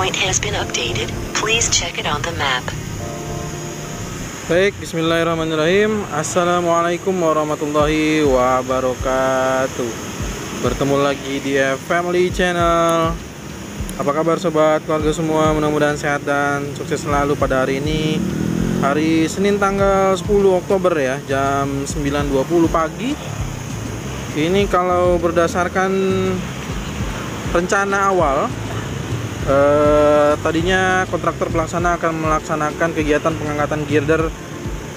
point has been updated. Please check it on the map. Baik, bismillahirrahmanirrahim. Assalamualaikum warahmatullahi wabarakatuh. Bertemu lagi di Family Channel. Apa kabar sobat keluarga semua? Mudah-mudahan sehat dan sukses selalu pada hari ini. Hari Senin tanggal 10 Oktober ya, jam 9.20 pagi. Ini kalau berdasarkan rencana awal, tadinya kontraktor pelaksana akan melaksanakan kegiatan pengangkatan girder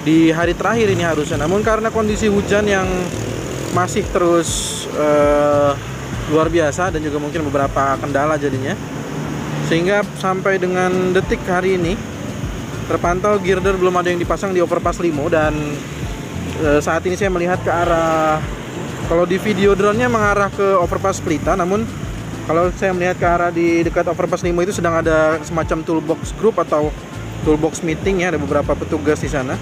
di hari terakhir ini harusnya. Namun karena kondisi hujan yang masih terus luar biasa dan juga mungkin beberapa kendala jadinya, sehingga sampai dengan detik hari ini terpantau girder belum ada yang dipasang di overpass Limo. Dan saat ini saya melihat ke arah, kalau di video drone-nya mengarah ke overpass Pelita, namun kalau saya melihat ke arah di dekat overpass Limo itu sedang ada semacam toolbox group atau toolbox meeting ya, ada beberapa petugas di sana.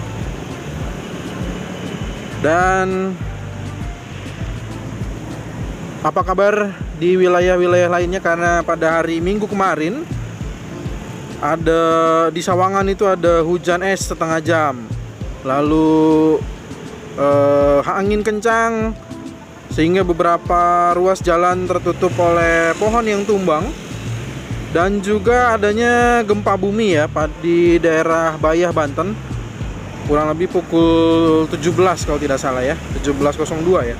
Dan apa kabar di wilayah-wilayah lainnya? Karena pada hari Minggu kemarin ada di Sawangan itu ada hujan es setengah jam, lalu angin kencang sehingga beberapa ruas jalan tertutup oleh pohon yang tumbang, dan juga adanya gempa bumi ya di daerah Bayah, Banten, kurang lebih pukul 17 kalau tidak salah ya, 17.02 ya,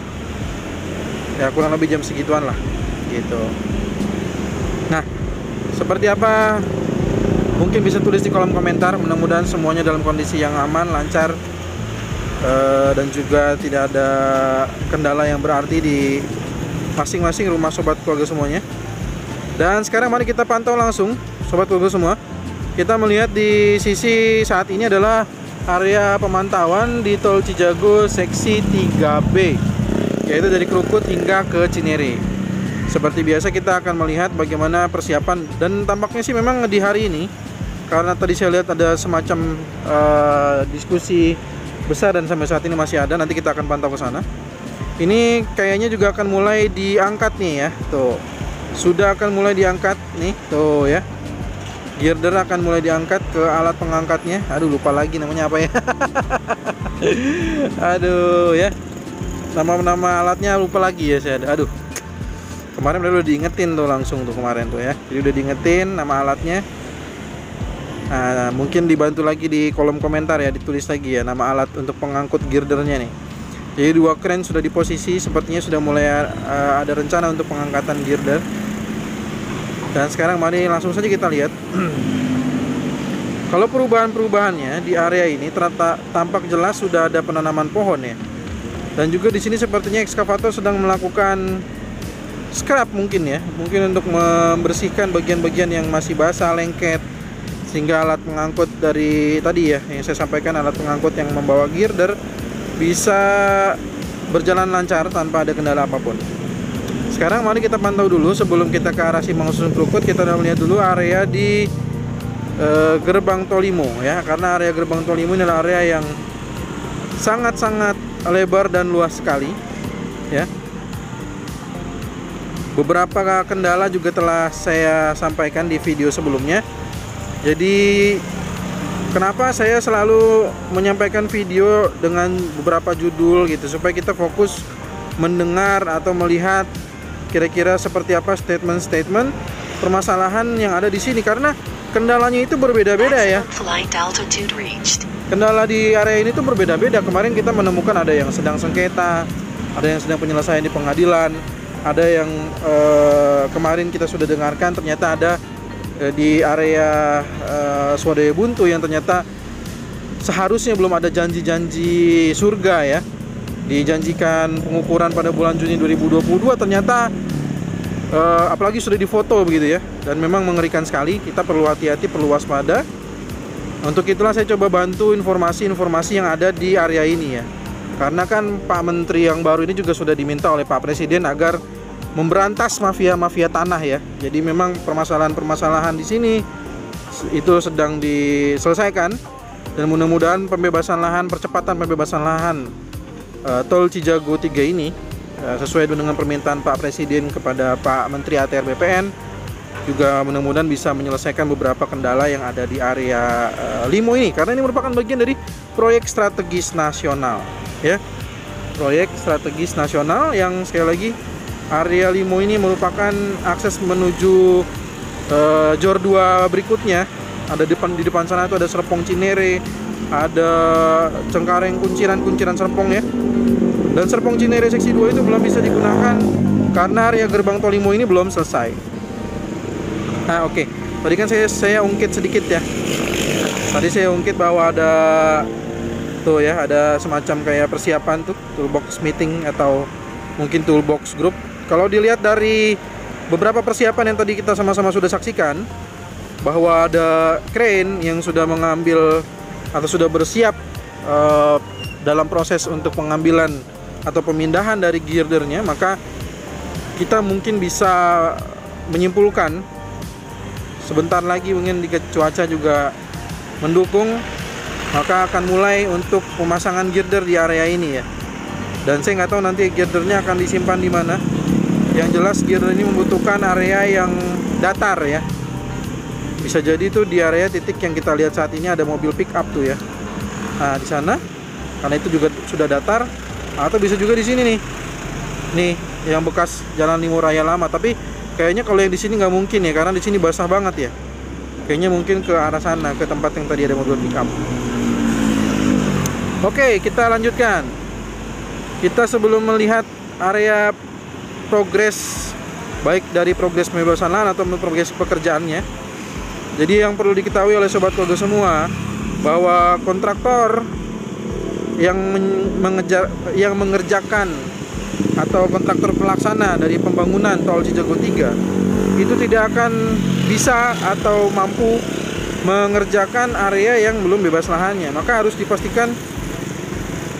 kurang lebih jam segituan lah gitu. Nah, seperti apa mungkin bisa tulis di kolom komentar. Mudah-mudahan semuanya dalam kondisi yang aman, lancar, dan juga tidak ada kendala yang berarti di masing-masing rumah sobat keluarga semuanya. Dan sekarang mari kita pantau langsung sobat keluarga semua. Kita melihat di sisi saat ini adalah area pemantauan di Tol Cijago seksi 3B, yaitu dari Krukut hingga ke Cinere. Seperti biasa kita akan melihat bagaimana persiapan, dan tampaknya sih memang di hari ini, karena tadi saya lihat ada semacam diskusi besar dan sampai saat ini masih ada. Nanti kita akan pantau ke sana. Ini kayaknya juga akan mulai diangkat nih ya. Tuh, sudah akan mulai diangkat nih. Tuh ya. Girder akan mulai diangkat ke alat pengangkatnya. Aduh, lupa lagi namanya apa ya. Aduh ya. Nama alatnya lupa lagi ya saya. Aduh. Kemarin udah diingetin tuh langsung tuh kemarin tuh ya. Jadi udah diingetin nama alatnya. Nah, mungkin dibantu lagi di kolom komentar ya, ditulis lagi ya nama alat untuk pengangkut girdernya nih. Jadi dua kren sudah di posisi, sepertinya sudah mulai ada rencana untuk pengangkatan girder. Dan sekarang mari langsung saja kita lihat. Kalau perubahan-perubahannya di area ini tampak jelas sudah ada penanaman pohon ya. Dan juga di sini sepertinya ekskavator sedang melakukan scrap mungkin ya, mungkin untuk membersihkan bagian-bagian yang masih basah, lengket, sehingga alat pengangkut dari tadi ya yang saya sampaikan, alat pengangkut yang membawa girder bisa berjalan lancar tanpa ada kendala apapun. Sekarang mari kita pantau dulu sebelum kita ke arah Simpang Susun Krukut. Kita udah melihat dulu area di gerbang Tol Limo ya, karena area gerbang Tol Limo adalah area yang sangat-sangat lebar dan luas sekali ya. Beberapa kendala juga telah saya sampaikan di video sebelumnya. Jadi kenapa saya selalu menyampaikan video dengan beberapa judul gitu, supaya kita fokus mendengar atau melihat kira-kira seperti apa statement-statement permasalahan yang ada di sini, karena kendalanya itu berbeda-beda ya. Kendala di area ini tuh berbeda-beda. Kemarin kita menemukan ada yang sedang sengketa, ada yang sedang penyelesaian di pengadilan, ada yang kemarin kita sudah dengarkan ternyata ada di area Swadaya Buntu yang ternyata seharusnya belum ada janji-janji surga ya. Dijanjikan pengukuran pada bulan Juni 2022, ternyata apalagi sudah difoto begitu ya. Dan memang mengerikan sekali. Kita perlu hati-hati, perlu waspada. Untuk itulah saya coba bantu informasi-informasi yang ada di area ini ya. Karena kan Pak Menteri yang baru ini juga sudah diminta oleh Pak Presiden agar memberantas mafia-mafia tanah ya. Jadi memang permasalahan-permasalahan di sini itu sedang diselesaikan, dan mudah-mudahan pembebasan lahan, percepatan pembebasan lahan Tol Cijago 3 ini sesuai dengan permintaan Pak Presiden kepada Pak Menteri ATR BPN juga mudah-mudahan bisa menyelesaikan beberapa kendala yang ada di area Limo ini, karena ini merupakan bagian dari proyek strategis nasional ya. Proyek strategis nasional yang sekali lagi area Limo ini merupakan akses menuju Jor 2 berikutnya. Ada di depan sana itu ada Serpong Cinere, ada Cengkareng Kunciran Serpong ya. Dan Serpong Cinere seksi 2 itu belum bisa digunakan karena area gerbang tol Limo ini belum selesai. Nah, oke. Tadi kan saya ungkit sedikit ya. Tadi saya ungkit bahwa ada tuh ya, ada semacam kayak persiapan tuh toolbox meeting atau mungkin toolbox group. Kalau dilihat dari beberapa persiapan yang tadi kita sama-sama sudah saksikan, bahwa ada crane yang sudah mengambil atau sudah bersiap dalam proses untuk pengambilan atau pemindahan dari girdernya, maka kita mungkin bisa menyimpulkan sebentar lagi mungkin jika cuaca juga mendukung, maka akan mulai untuk pemasangan girder di area ini ya. Dan saya nggak tahu nanti girdernya akan disimpan di mana. Yang jelas girder ini membutuhkan area yang datar ya. Bisa jadi tuh di area titik yang kita lihat saat ini ada mobil pick up tuh ya. Nah, di sana karena itu juga sudah datar, atau bisa juga di sini nih. Nih, yang bekas Jalan Limo Raya lama, tapi kayaknya kalau yang di sini nggak mungkin ya, karena di sini basah banget ya. Kayaknya mungkin ke arah sana, ke tempat yang tadi ada mobil pick up. Oke, kita lanjutkan. Kita sebelum melihat area progres, baik dari progres pembebasan lahan atau progres pekerjaannya. Jadi yang perlu diketahui oleh Sobat Kogo semua, bahwa kontraktor yang mengerjakan atau kontraktor pelaksana dari pembangunan tol Cijago 3 itu tidak akan bisa atau mampu mengerjakan area yang belum bebas lahannya. Maka harus dipastikan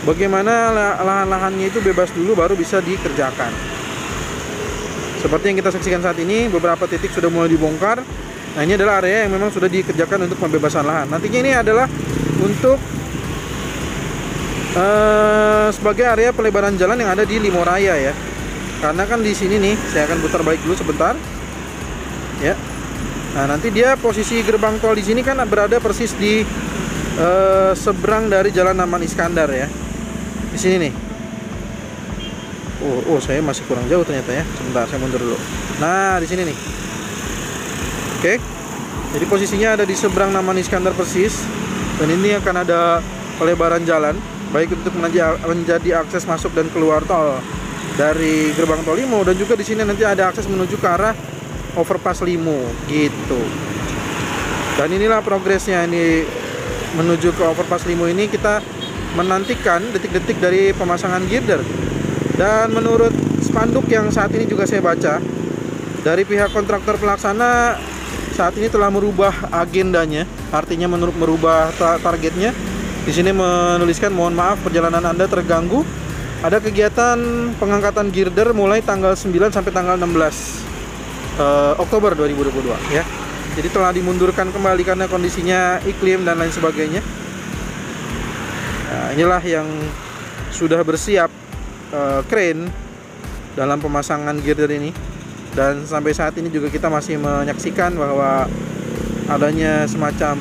bagaimana lahan-lahannya itu bebas dulu baru bisa dikerjakan. Seperti yang kita saksikan saat ini, beberapa titik sudah mulai dibongkar. Nah, ini adalah area yang memang sudah dikerjakan untuk pembebasan lahan. Nantinya ini adalah untuk sebagai area pelebaran jalan yang ada di Limo Raya ya. Karena kan di sini nih, saya akan putar balik dulu sebentar. Ya. Nah, nanti dia posisi gerbang tol di sini kan berada persis di seberang dari Jalan Aman Iskandar ya. Di sini nih. Oh, saya masih kurang jauh ternyata ya. Sebentar, saya mundur dulu. Nah, di sini nih. Oke. Jadi posisinya ada di seberang Aman Iskandar persis. Dan ini akan ada pelebaran jalan, baik untuk menjadi akses masuk dan keluar tol dari gerbang tol Limo, dan juga di sini nanti ada akses menuju ke arah overpass Limo gitu. Dan inilah progresnya ini menuju ke overpass Limo ini. Kita menantikan detik-detik dari pemasangan girder. Dan menurut spanduk yang saat ini juga saya baca dari pihak kontraktor pelaksana, saat ini telah merubah agendanya, artinya merubah targetnya. Di sini menuliskan, mohon maaf perjalanan Anda terganggu. Ada kegiatan pengangkatan girder mulai tanggal 9 sampai tanggal 16 Oktober 2022 ya. Jadi telah dimundurkan kembali karena kondisinya iklim dan lain sebagainya. Nah, inilah yang sudah bersiap crane dalam pemasangan girder ini. Dan sampai saat ini juga kita masih menyaksikan bahwa adanya semacam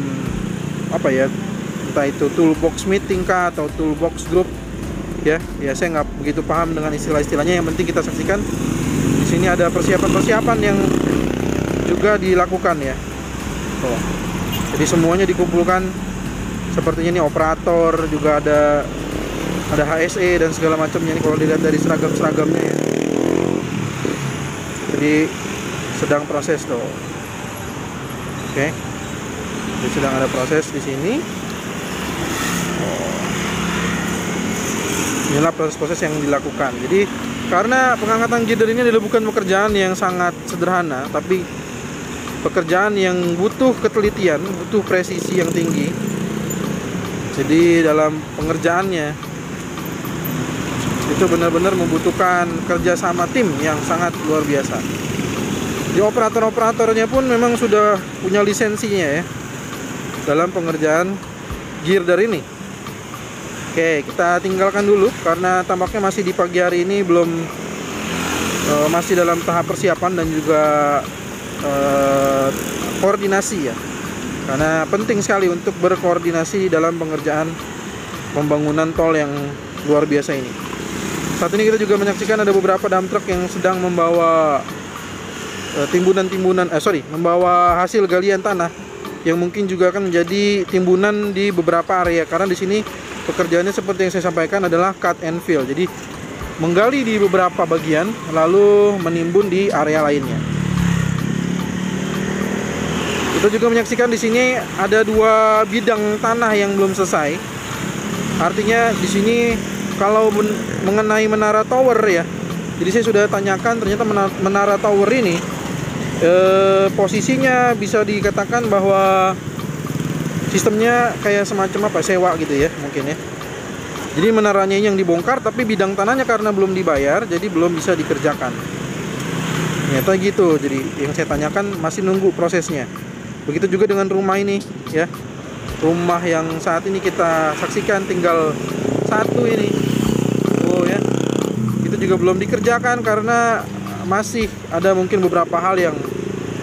apa ya, entah itu toolbox meeting kah atau toolbox group ya. Saya nggak begitu paham dengan istilah-istilahnya. Yang penting kita saksikan di sini ada persiapan-persiapan yang juga dilakukan ya. Jadi semuanya dikumpulkan, sepertinya ini operator, juga ada HSE dan segala macamnya. Ini kalau dilihat dari seragam-seragamnya ya. Jadi sedang proses tuh. Oke. Jadi sedang ada proses di sini. Inilah proses-proses yang dilakukan. Jadi karena pengangkatan girder ini adalah bukan pekerjaan yang sangat sederhana, tapi pekerjaan yang butuh ketelitian, butuh presisi yang tinggi. Jadi dalam pengerjaannya itu benar-benar membutuhkan kerjasama tim yang sangat luar biasa. Di operator-operatornya pun memang sudah punya lisensinya ya dalam pengerjaan girder ini. Oke, kita tinggalkan dulu karena tampaknya masih di pagi hari ini, belum masih dalam tahap persiapan dan juga koordinasi ya, karena penting sekali untuk berkoordinasi dalam pengerjaan pembangunan tol yang luar biasa ini. Saat ini kita juga menyaksikan ada beberapa dump truck yang sedang membawa membawa hasil galian tanah yang mungkin juga akan menjadi timbunan di beberapa area, karena di sini pekerjaannya seperti yang saya sampaikan adalah cut and fill. Jadi menggali di beberapa bagian lalu menimbun di area lainnya. Kita juga menyaksikan di sini ada 2 bidang tanah yang belum selesai. Artinya di sini kalau mengenai menara tower ya, jadi saya sudah tanyakan, ternyata menara tower ini posisinya bisa dikatakan bahwa sistemnya kayak semacam sewa gitu ya mungkin ya. Jadi menaranya yang dibongkar, tapi bidang tanahnya karena belum dibayar jadi belum bisa dikerjakan. Ternyata gitu. Jadi yang saya tanyakan masih nunggu prosesnya. Begitu juga dengan rumah ini ya. Rumah yang saat ini kita saksikan tinggal 1 ini. Oh ya. Itu juga belum dikerjakan karena masih ada mungkin beberapa hal yang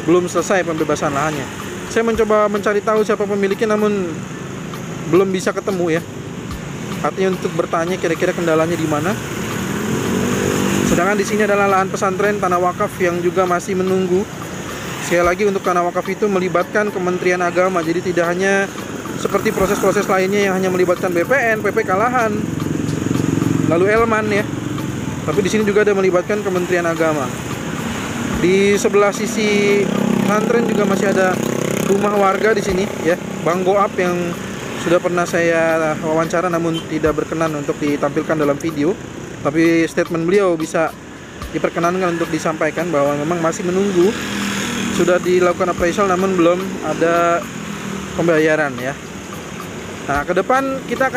belum selesai pembebasan lahannya. Saya mencoba mencari tahu siapa pemiliknya namun belum bisa ketemu ya. Artinya untuk bertanya kira-kira kendalanya di mana. Sedangkan di sini adalah lahan pesantren tanah wakaf yang juga masih menunggu. Sekali lagi untuk tanah wakaf itu melibatkan Kementerian Agama. Jadi tidak hanya seperti proses-proses lainnya yang hanya melibatkan BPN, PPK Lahan, lalu Elman ya. Tapi di sini juga ada melibatkan Kementerian Agama. Di sebelah sisi pesantren juga masih ada rumah warga di sini ya, Bang Goap yang sudah pernah saya wawancara namun tidak berkenan untuk ditampilkan dalam video. Tapi statement beliau bisa diperkenankan untuk disampaikan bahwa memang masih menunggu. Sudah dilakukan appraisal namun belum ada pembayaran ya. Nah, ke depan kita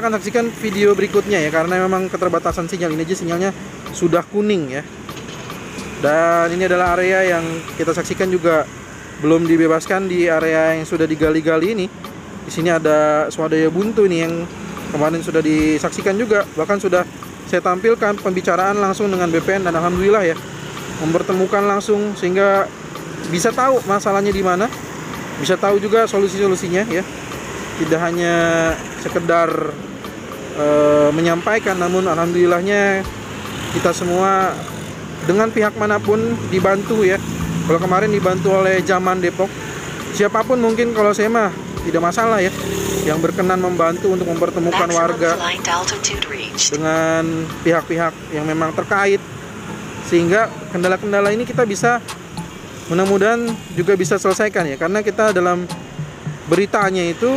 akan saksikan video berikutnya ya, karena memang keterbatasan sinyal. Ini aja sinyalnya sudah kuning ya. Dan ini adalah area yang kita saksikan juga belum dibebaskan di area yang sudah digali-gali ini. Di sini ada swadaya buntu nih yang kemarin sudah disaksikan juga. Bahkan sudah saya tampilkan pembicaraan langsung dengan BPN dan alhamdulillah ya, mempertemukan langsung sehingga bisa tahu masalahnya di mana, bisa tahu juga solusi-solusinya ya. Tidak hanya sekedar menyampaikan, namun alhamdulillahnya kita semua dengan pihak manapun dibantu ya. Kalau kemarin dibantu oleh Jaman Depok, siapapun mungkin kalau saya mah tidak masalah ya, yang berkenan membantu untuk mempertemukan warga dengan pihak-pihak yang memang terkait, sehingga kendala-kendala ini kita bisa mudah-mudahan juga bisa selesaikan ya, karena kita dalam beritanya itu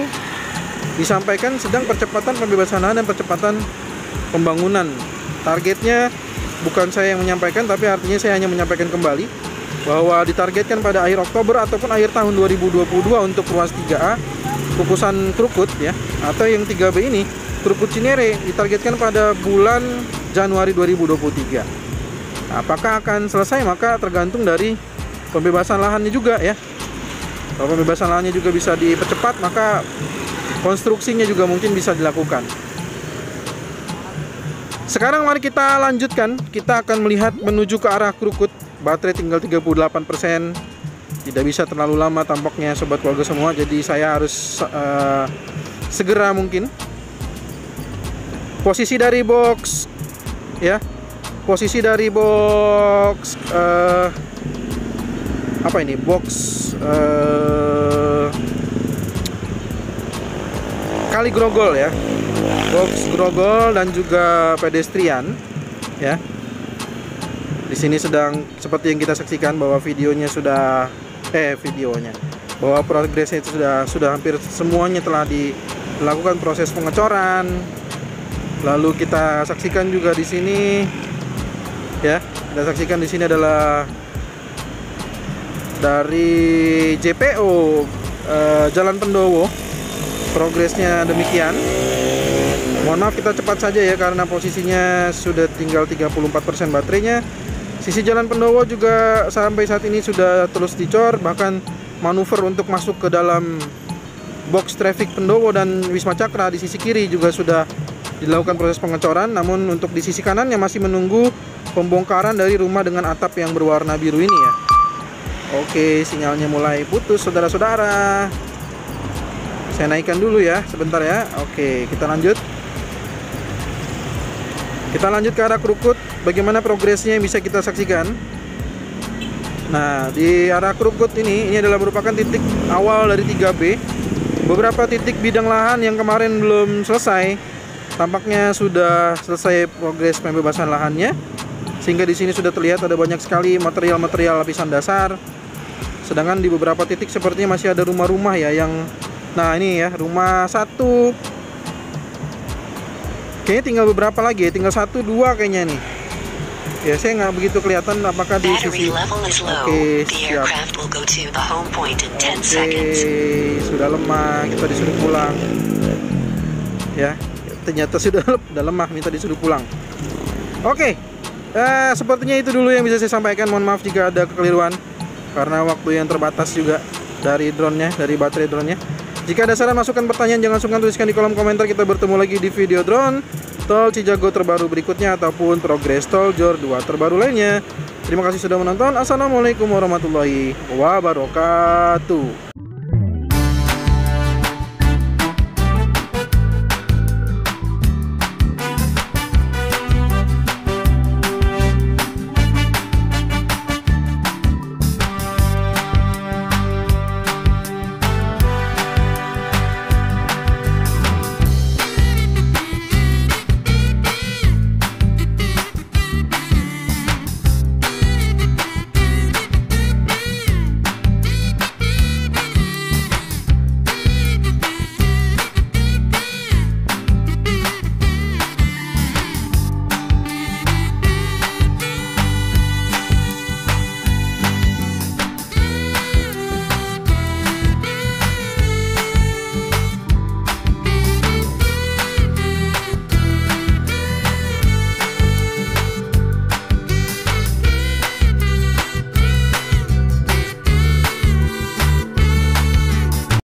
disampaikan sedang percepatan pembebasan lahan dan percepatan pembangunan. Targetnya bukan saya yang menyampaikan, tapi artinya saya hanya menyampaikan kembali bahwa ditargetkan pada akhir Oktober ataupun akhir tahun 2022 untuk ruas 3A Kukusan Krukut ya, atau yang 3B ini Krukut Cinere ditargetkan pada bulan Januari 2023. Nah, apakah akan selesai maka tergantung dari pembebasan lahannya juga ya. Kalau pembebasan lahannya juga bisa dipercepat maka konstruksinya juga mungkin bisa dilakukan. Sekarang mari kita lanjutkan. Kita akan melihat menuju ke arah Krukut. Baterai tinggal 38%. Tidak bisa terlalu lama tampaknya sobat keluarga semua. Jadi saya harus segera mungkin. Posisi dari box ya. Posisi dari box apa ini? Box Kali Grogol ya. Box Grogol dan juga pedestrian ya. Di sini sedang seperti yang kita saksikan bahwa bahwa progresnya itu sudah hampir semuanya telah dilakukan proses pengecoran. Lalu kita saksikan juga di sini ya, kita saksikan di sini adalah dari JPO Jalan Pendowo. Progresnya demikian. Mohon maaf kita cepat saja ya karena posisinya sudah tinggal 34% baterainya. Sisi Jalan Pendowo juga sampai saat ini sudah terus dicor, bahkan manuver untuk masuk ke dalam box traffic Pendowo dan Wisma Cakra di sisi kiri juga sudah dilakukan proses pengecoran. Namun untuk di sisi kanannya masih menunggu pembongkaran dari rumah dengan atap yang berwarna biru ini ya. Oke, sinyalnya mulai putus saudara-saudara. Saya naikkan dulu ya, sebentar ya. Oke, kita lanjut. Kita lanjut ke arah Krukut. Bagaimana progresnya yang bisa kita saksikan. Nah, di arah Krukut ini adalah merupakan titik awal dari 3B. Beberapa titik bidang lahan yang kemarin belum selesai, tampaknya sudah selesai progres pembebasan lahannya. Sehingga di sini sudah terlihat ada banyak sekali material-material lapisan dasar. Sedangkan di beberapa titik sepertinya masih ada rumah-rumah ya yang, nah ini ya, rumah 1. Kayaknya tinggal beberapa lagi ya, tinggal 1, 2 kayaknya nih. Ya, saya nggak begitu kelihatan apakah di sisi. Oke, siap. Oke, sudah lemah, kita disuruh pulang. Ya, ternyata sudah lemah, minta disuruh pulang. Oke, sepertinya itu dulu yang bisa saya sampaikan. Mohon maaf jika ada kekeliruan, karena waktu yang terbatas juga dari drone-nya, dari baterai drone-nya. Jika ada saran, masukan, pertanyaan, jangan sungkan tuliskan di kolom komentar. Kita bertemu lagi di video drone tol Cijago terbaru berikutnya ataupun progres tol Jor 2 terbaru lainnya. Terima kasih sudah menonton. Assalamualaikum warahmatullahi wabarakatuh.